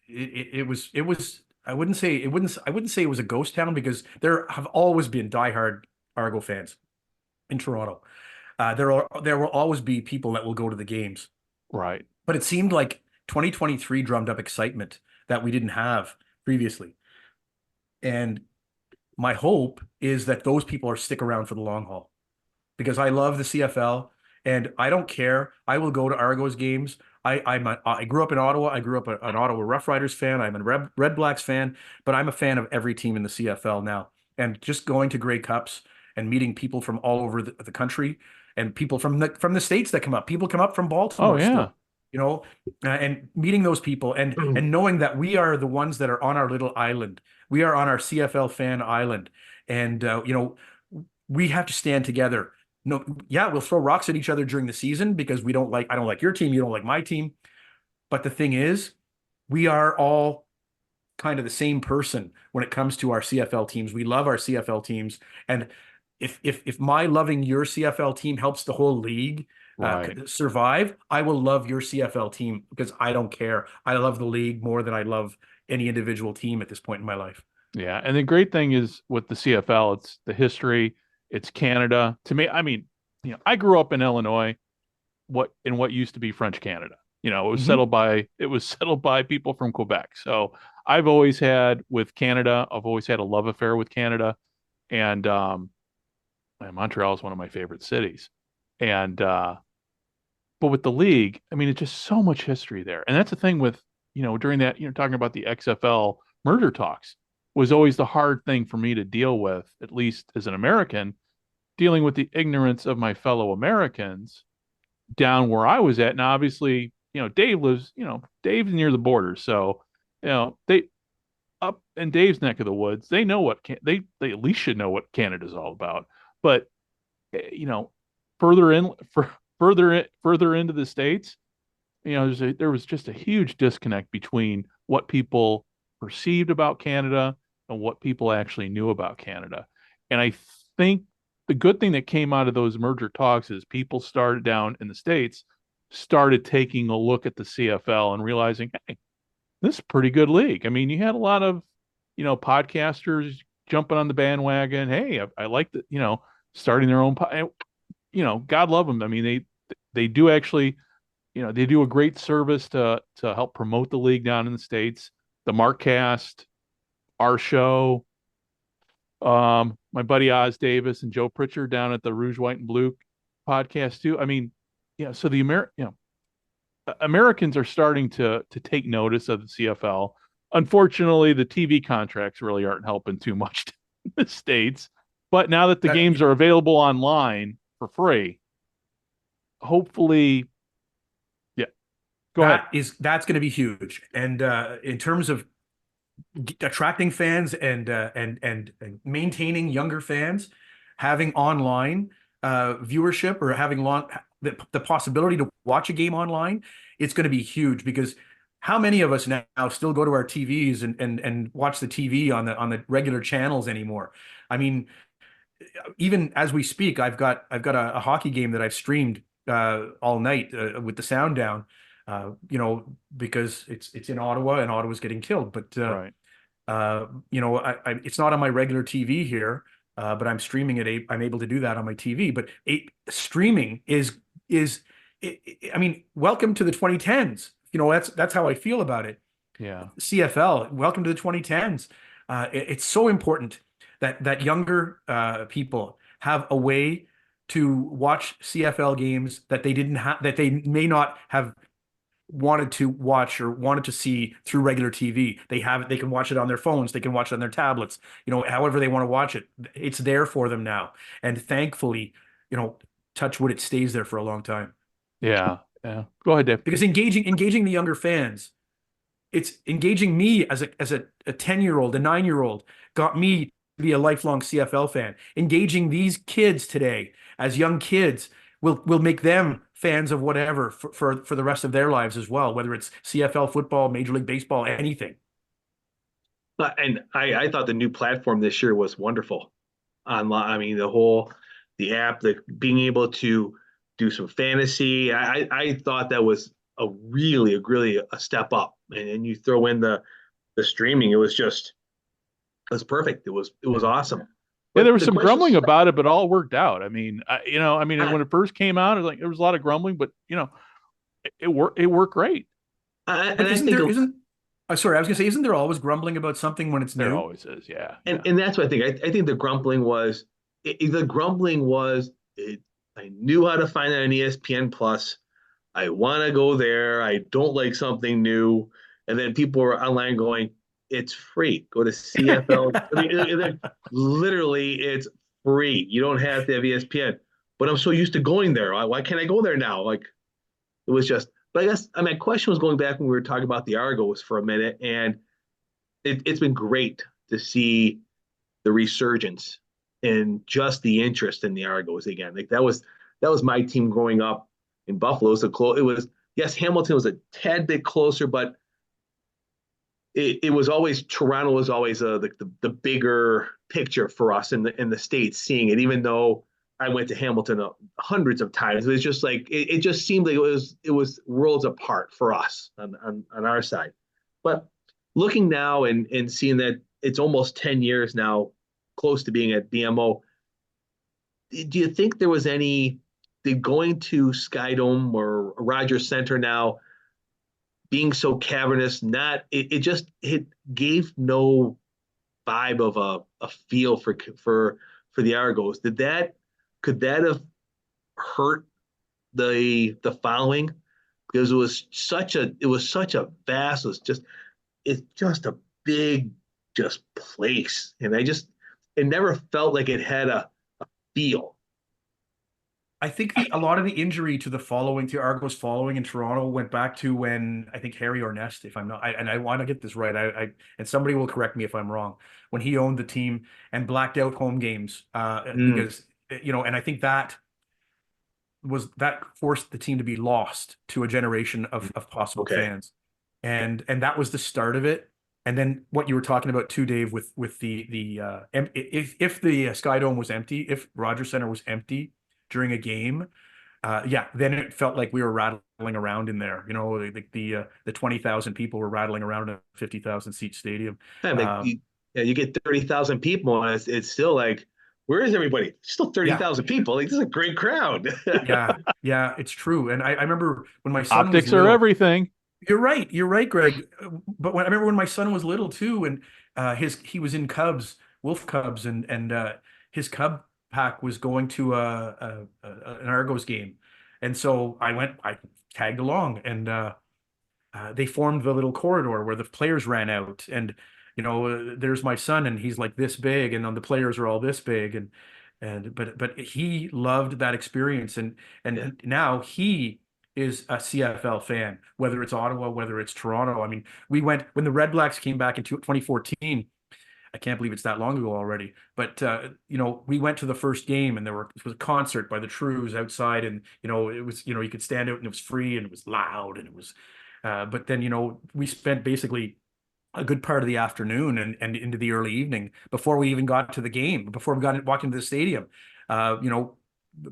S3: it was I wouldn't say it was a ghost town, because there have always been diehard Argo fans in Toronto. There will always be people that will go to the games.
S2: Right.
S3: But it seemed like 2023 drummed up excitement that we didn't have previously. And my hope is that those people stick around for the long haul, because I love the CFL and I don't care. I will go to Argos games. I grew up in Ottawa. I grew up an Ottawa Rough Riders fan. I'm a Red Blacks fan, but I'm a fan of every team in the CFL now. And just going to Grey Cups and meeting people from all over the country, and people from the States that come up. People come up from Baltimore.
S2: Oh, yeah.
S3: Still, and meeting those people, and knowing that we are the ones that are on our little island. We are on our CFL fan island, and we have to stand together. No, yeah, we'll throw rocks at each other during the season because I don't like your team, you don't like my team. But the thing is, we are all kind of the same person when it comes to our CFL teams. We love our CFL teams, and if my loving your CFL team helps the whole league
S2: Right.
S3: survive, I will love your CFL team because I don't care. I love the league more than I love any individual team at this point in my life.
S2: Yeah. And the great thing is with the CFL, it's the history, it's Canada. To me, I mean, I grew up in Illinois, what used to be French Canada.
S3: Mhm.
S2: It was settled by people from Quebec. So I've always had a love affair with Canada. And Montreal is one of my favorite cities. And but with the league, I mean, it's just so much history there. And that's the thing with, during that, talking about the XFL merger talks was always the hard thing for me to deal with, at least as an American, dealing with the ignorance of my fellow Americans down where I was at. Now, obviously, Dave's near the border. So, they up in Dave's neck of the woods, they know they at least should know what Canada's all about. But, you know, further in, for further into the States, there was just a huge disconnect between what people perceived about Canada and what people actually knew about Canada. And I think the good thing that came out of those merger talks is people started down in the States, started taking a look at the CFL and realizing, hey, this is a pretty good league. I mean, you had a lot of, podcasters jumping on the bandwagon. Hey, I like that, starting their own, God love them. I mean, they do actually, they do a great service to help promote the league down in the States. The Markcast, our show, my buddy Oz Davis and Joe Pritchard down at the Rouge, White, and Blue podcast too. I mean, so Americans are starting to take notice of the CFL. Unfortunately, the TV contracts really aren't helping too much in the States. But now that the
S3: That
S2: games are available online for free, hopefully, yeah, go ahead.
S3: that's going to be huge. And in terms of attracting fans and maintaining younger fans, having online viewership or having the possibility to watch a game online, it's going to be huge because how many of us now still go to our TVs and watch the TV on the regular channels anymore? I mean, even as we speak, I've got a hockey game that I've streamed all night with the sound down, because it's in Ottawa and Ottawa's getting killed. But
S2: Right.
S3: it's not on my regular TV here, but I'm streaming it. I'm able to do that on my TV. But streaming is, I mean, welcome to the 2010s. That's how I feel about it.
S2: Yeah.
S3: CFL, welcome to the 2010s. It's so important that younger people have a way to watch CFL games that they may not have wanted to watch or wanted to see through regular TV. They can watch it on their phones, they can watch it on their tablets, however they want to watch it. It's there for them now. And thankfully, touch wood, it stays there for a long time.
S2: Yeah. Yeah. Go ahead, Dave.
S3: Because engaging the younger fans, it's engaging me as a 10-year-old, a 9-year-old, got me to be a lifelong CFL fan. Engaging these kids today as young kids will make them fans of whatever for the rest of their lives as well, whether it's CFL football, Major League Baseball, anything.
S4: And I thought the new platform this year was wonderful. Online, I mean, the app, being able to do some fantasy. I thought that was really a step up. And you throw in the streaming, it was perfect. It was awesome.
S2: Yeah,
S4: But
S2: there was
S4: the
S2: some
S4: question,
S2: grumbling about it, but all worked out. I mean, when it first came out, it was like there was a lot of grumbling, but it worked great.
S4: and
S3: But
S4: I think,
S3: sorry, I was gonna say, isn't there always grumbling about something when it's
S2: There
S3: new?
S2: always is, yeah.
S4: and that's what I think. I think the grumbling was, I knew how to find it on ESPN Plus. I want to go there. I don't like something new. And then people were online going, it's free. Go to CFL. I mean, literally, it's free. You don't have to have ESPN. But I'm so used to going there. Why can't I go there now? Like, it was just, but I guess, my question was going back when we were talking about the Argos for a minute. And it's been great to see the resurgence and just the interest in the Argos again. Like, that was my team growing up in Buffalo. It was, yes, Hamilton was a tad bit closer, but it was always Toronto was always the bigger picture for us in the States, seeing it, even though I went to Hamilton hundreds of times. It was just like it just seemed like it was worlds apart for us on our side. But looking now and seeing that it's almost 10 years now, close to being at BMO, do you think there was did going to Skydome or Rogers Center now, being so cavernous, it gave no vibe of a feel for the Argos. Could that have hurt the following? Because it was such a vast, it's just a big place. And it never felt like it had a feel.
S3: I think a lot of the injury to Argos following in Toronto went back to when I think Harry Ornest, if I'm not, and I want to get this right, and somebody will correct me if I'm wrong, when he owned the team and blacked out home games, because and I think that forced the team to be lost to a generation of possible fans, and that was the start of it. And then what you were talking about too, Dave, with the if the Skydome was empty, if Rogers Center was empty during a game, then it felt like we were rattling around in there. The 20,000 people were rattling around a 50,000 seat stadium.
S4: You get 30,000 people, and it's still like, where is everybody? Still 30,000 people. Like, this is a great crowd.
S3: yeah, it's true. And I remember when my son
S2: optics
S3: was little,
S2: are everything.
S3: You're right, Greg. But I remember when my son was little too, and he was in Wolf Cubs, and his Cub pack was going to an Argos game, and so I tagged along, and they formed the little corridor where the players ran out, and there's my son, and he's like this big, and then the players are all this big, but he loved that experience, and now he is a CFL fan, whether it's Ottawa, whether it's Toronto. I mean, we went when the Red Blacks came back in 2014. I can't believe it's that long ago already. But we went to the first game, and it was a concert by the Trues outside, and it was you could stand out, and it was free, and it was loud, and it was. But then we spent basically a good part of the afternoon and into the early evening before we even got to the game, before we walked into the stadium.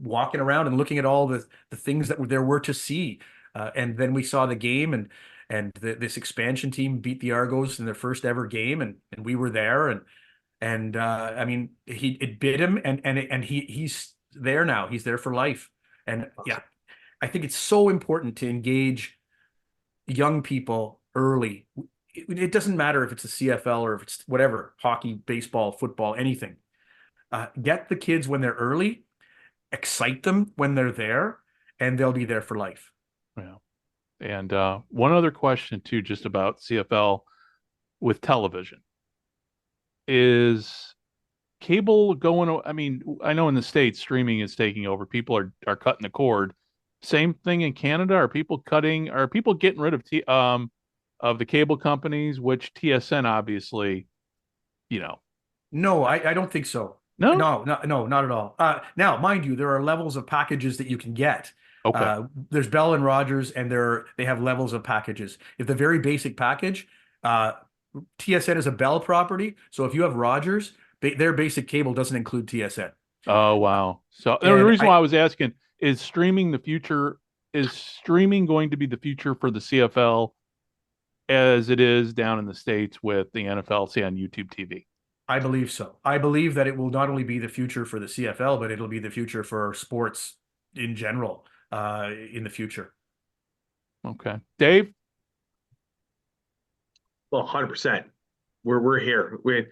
S3: Walking around and looking at all the things that there were to see, and then we saw the game, and this expansion team beat the Argos in their first ever game, and we were there, and I mean, it bit him, and he's there now. He's there for life, and yeah, I think it's so important to engage young people early. It doesn't matter if it's a CFL or if it's whatever, hockey, baseball, football, anything. Get the kids when they're early, excite them when they're there, and they'll be there for life.
S2: Yeah. And one other question too, just about CFL with television. Is cable going? I mean, I know in the States streaming is taking over. People are cutting the cord. Same thing in Canada. Are people getting rid of the cable companies, which TSN obviously,
S3: No, I don't think so.
S2: No,
S3: not at all. Now, mind you, there are levels of packages that you can get.
S2: Okay.
S3: There's Bell and Rogers, and they have levels of packages. If the very basic package, TSN is a Bell property, so if you have Rogers, their basic cable doesn't include TSN.
S2: Oh, wow. So the reason why I was asking is streaming the future. Is streaming going to be the future for the CFL as it is down in the States with the NFL, say on YouTube TV?
S3: I believe so. I believe that it will not only be the future for the CFL, but it'll be the future for sports in general in the future.
S2: Okay. Dave?
S4: Well, 100%. We're here. I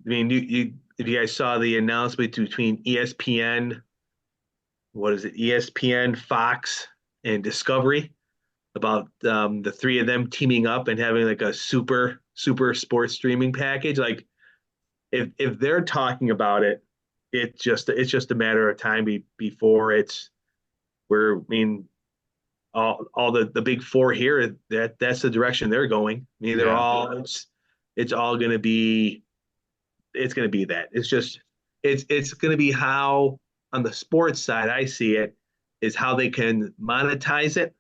S4: mean, if you guys saw the announcement between ESPN, what is it? ESPN, Fox, and Discovery about the three of them teaming up and having like a super sports streaming package. Like, if they're talking about it, it's just a matter of time before all the big four here, that's the direction they're going. I mean, it's all going to be that. It's going to be how, on the sports side, I see it, is how they can monetize it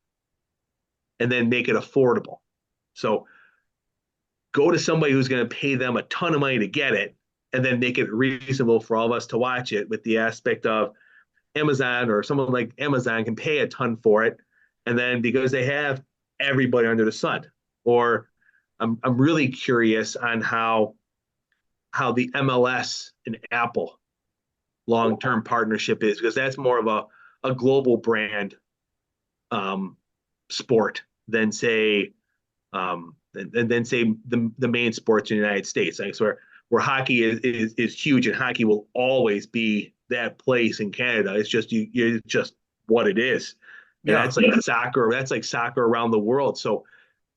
S4: and then make it affordable. So go to somebody who's going to pay them a ton of money to get it, and then make it reasonable for all of us to watch it, with the aspect of Amazon or someone like Amazon can pay a ton for it, and then because they have everybody under the sun. Or I'm really curious on how the MLS and Apple long-term partnership is, because that's more of a global brand sport than say the main sports in the United States. Like, so where hockey is huge, and hockey will always be that place in Canada. It's just it's just what it is. And
S3: Yeah.
S4: that's like soccer. That's like soccer around the world. So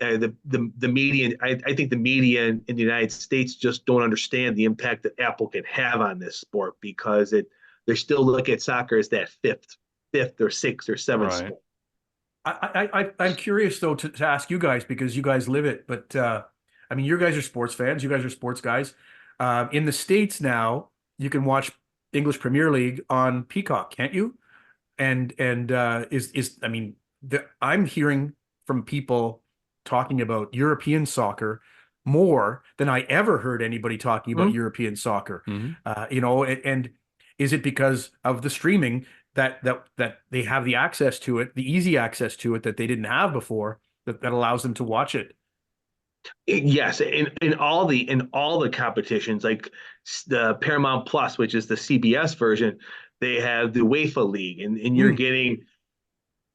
S4: the media, I think the media in the United States just don't understand the impact that Apple can have on this sport, because they still look at soccer as that fifth or sixth or seventh
S2: Right.
S4: sport.
S3: I'm curious though to ask you guys, because you guys live it, but I mean, you guys are sports fans, you guys are sports guys. In the States now, you can watch English Premier League on Peacock, can't you? And I mean, I'm hearing from people talking about European soccer more than I ever heard anybody talking about European soccer. You know, and is it because of the streaming that they have the access to it, the easy access to it that they didn't have before, that allows them to watch it?
S4: Yes, in all the competitions, like the Paramount Plus, which is the CBS version, they have the UEFA League, and you're getting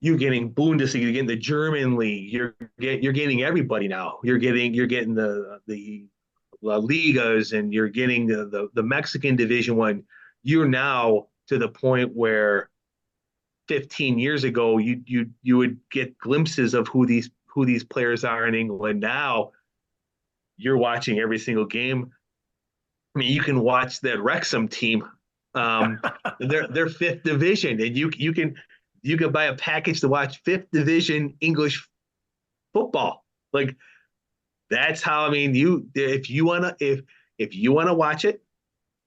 S4: Bundesliga, you're getting the German league, you're getting everybody now. You're getting the La Ligas, and you're getting the Mexican Division One. You're now to the point where 15 years ago you would get glimpses of who these players are in England. Now you're watching every single game. I mean, you can watch that Wrexham team, their fifth division, and you can buy a package to watch fifth division English football. Like, that's how, I mean, if you wanna watch it,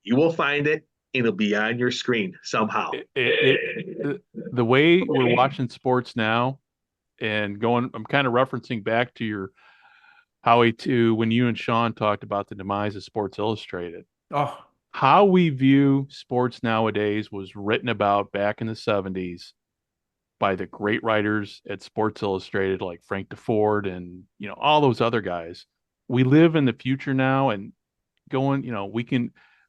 S4: you will find it. It'll be on your screen somehow.
S2: The way we're watching sports now, and I'm kind of referencing back to your Howie too, when you and Sean talked about the demise of Sports Illustrated.
S3: Oh,
S2: How we view sports nowadays was written about back in the 70s by the great writers at Sports Illustrated, like Frank DeFord and, you know, all those other guys. We live in the future now, and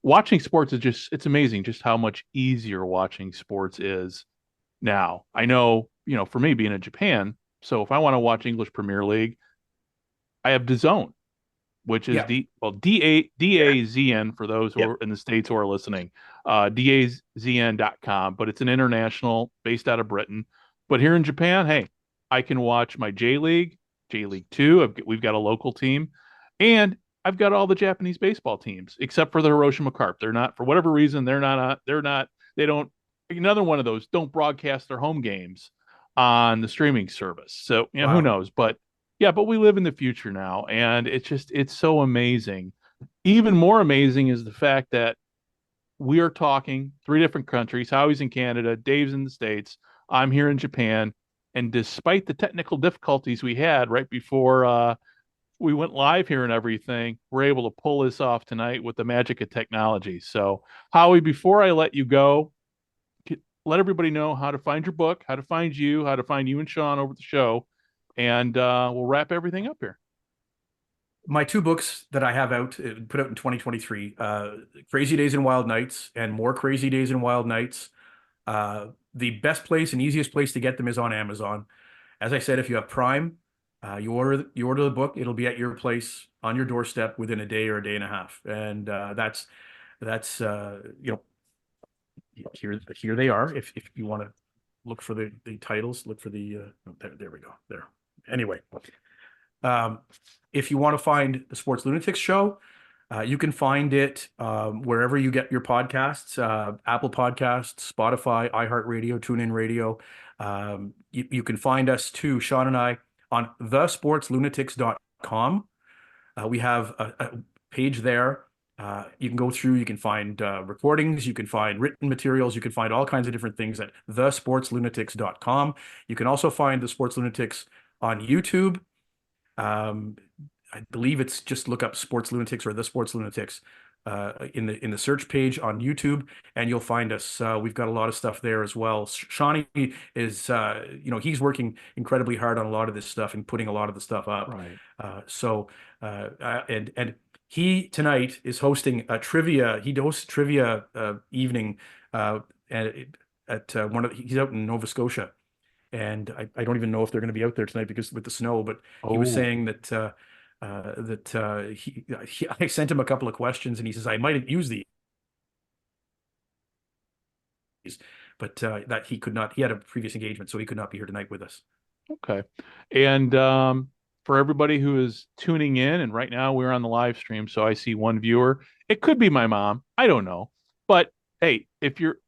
S2: watching sports is it's amazing just how much easier watching sports is now. I know, you know, for me being in Japan, so if I want to watch English Premier League, I have DAZN, which is DAZN for those who are in the States who are listening, DAZN.com, but it's an international based out of Britain. But here in Japan, hey, I can watch my J League 2. We've got a local team, and I've got all the Japanese baseball teams except for the Hiroshima Carp. They're not, for whatever reason, they don't, another one of those don't broadcast their home games on the streaming service. So, you know, who knows? But yeah, but we live in the future now, and it's so amazing. Even more amazing is the fact that we are talking 3 different countries. Howie's in Canada, Dave's in the States, I'm here in Japan. And despite the technical difficulties we had right before we went live here and everything, we're able to pull this off tonight with the magic of technology. So, Howie, before I let you go, let everybody know how to find your book, how to find you and Sean over the show, and we'll wrap everything up here.
S3: My 2 books that I have put out in 2023, Crazy Days and Wild Nights and More Crazy Days and Wild Nights. The best place and easiest place to get them is on Amazon. As I said, if you have Prime, you order the book, it'll be at your place on your doorstep within a day or a day and a half. And that's you know, here they are. If you want to look for the titles, look for the there we go. There. Anyway, if you want to find the Sports Lunatics show, you can find it wherever you get your podcasts, Apple Podcasts, Spotify, iHeartRadio, TuneIn Radio. You can find us too, Sean and I, on thesportslunatics.com. We have a page there. You can go through, you can find recordings, you can find written materials, you can find all kinds of different things at thesportslunatics.com. You can also find the Sports Lunatics on YouTube. I believe it's just look up Sports Lunatics or the Sports Lunatics in the search page on YouTube, and you'll find us. We've got a lot of stuff there as well. Shawnee is, he's working incredibly hard on a lot of this stuff and putting a lot of the stuff up.
S2: Right.
S3: And he tonight is hosting a trivia. He hosts trivia evening at one of. He's out in Nova Scotia, and I don't even know if they're going to be out there tonight because with the snow. But he was saying that I sent him a couple of questions, and he says I might use these, but that he could not. He had a previous engagement, so he could not be here tonight with us.
S2: Okay, and for everybody who is tuning in, and right now we're on the live stream, so I see one viewer. It could be my mom. I don't know, but hey, if you're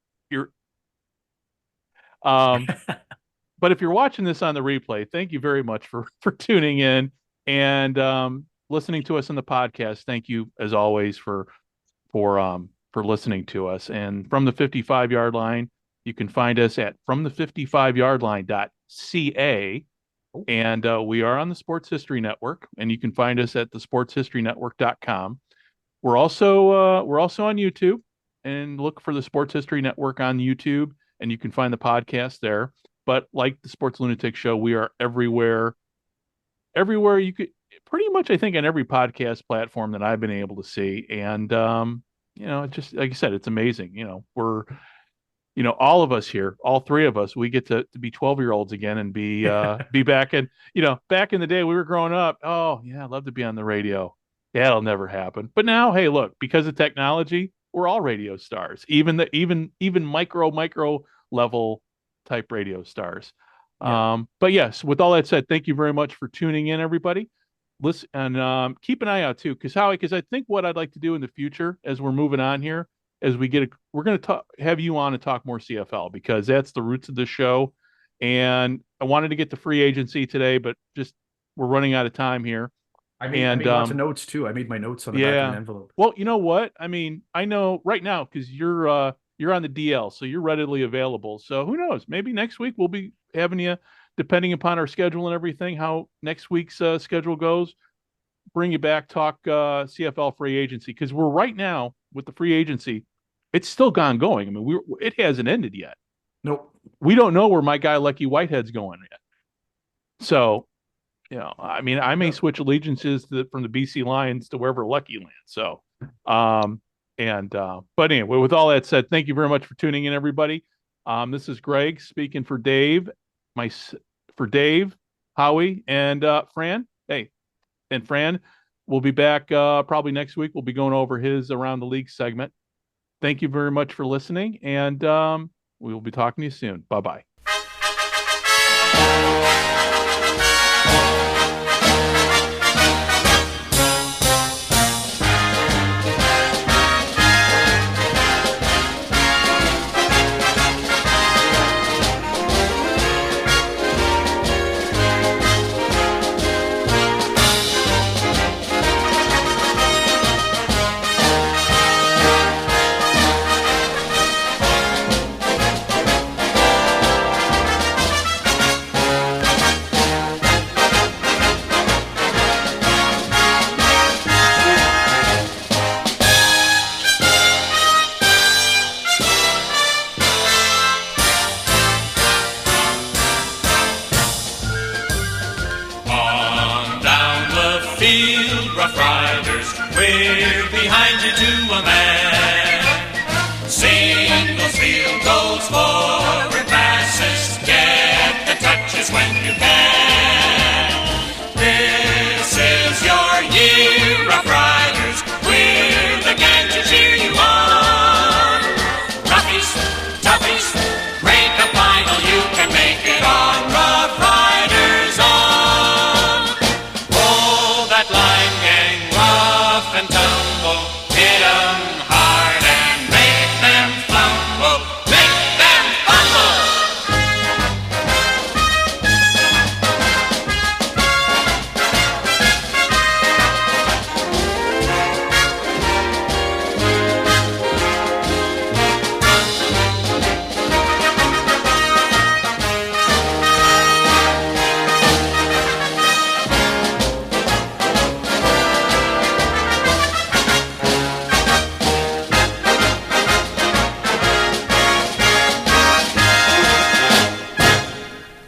S2: but if you're watching this on the replay, thank you very much for tuning in and listening to us on the podcast. Thank you as always for listening to us. And from the 55 yard line, you can find us at fromthe55yardline.ca. And we are on the Sports History Network, and you can find us at thesportshistorynetwork.com. We're also on YouTube, and look for the Sports History Network on YouTube, and you can find the podcast there. But like the Sports Lunatic Show, we are everywhere you could, pretty much, I think, on every podcast platform that I've been able to see. And just like I said, it's amazing. We're all of us here, all three of us, we get to be 12-year-olds again and be back in, back in the day we were growing up. Oh yeah, I'd love to be on the radio. Yeah, it'll never happen. But now, hey, look, because of technology, we're all radio stars, even micro level type radio stars.
S3: Yeah.
S2: But yes, with all that said, thank you very much for tuning in, everybody. Listen, and keep an eye out too, because I think what I'd like to do in the future as we're moving on here, as we're going to have you on and talk more CFL, because that's the roots of the show. And I wanted to get to free agency today, but just we're running out of time here.
S3: I made lots of notes too. I made my notes on the back of an envelope.
S2: Well, you know what? I mean, I know right now because you're on the DL, so you're readily available. So who knows? Maybe next week we'll be having you, depending upon our schedule and everything, how next week's schedule goes, bring you back, talk CFL free agency, because we're right now with the free agency, it's still going. I mean, it hasn't ended yet.
S3: Nope.
S2: We don't know where my guy Lucky Whitehead's going yet. So, I mean, I may switch allegiances from the BC Lions to wherever Lucky lands. So, but anyway, with all that said, thank you very much for tuning in, everybody. This is Greg speaking for Dave, Howie, and Fran. Hey, and Fran, we'll be back probably next week. We'll be going over his Around the League segment. Thank you very much for listening, and we will be talking to you soon. Bye-bye.
S5: Hit 'em hard and make them fumble, make them fumble.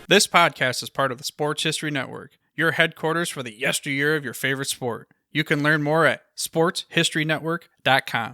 S5: This podcast is part of the Sports History Network, your headquarters for the yesteryear of your favorite sport. You can learn more at sportshistorynetwork.com.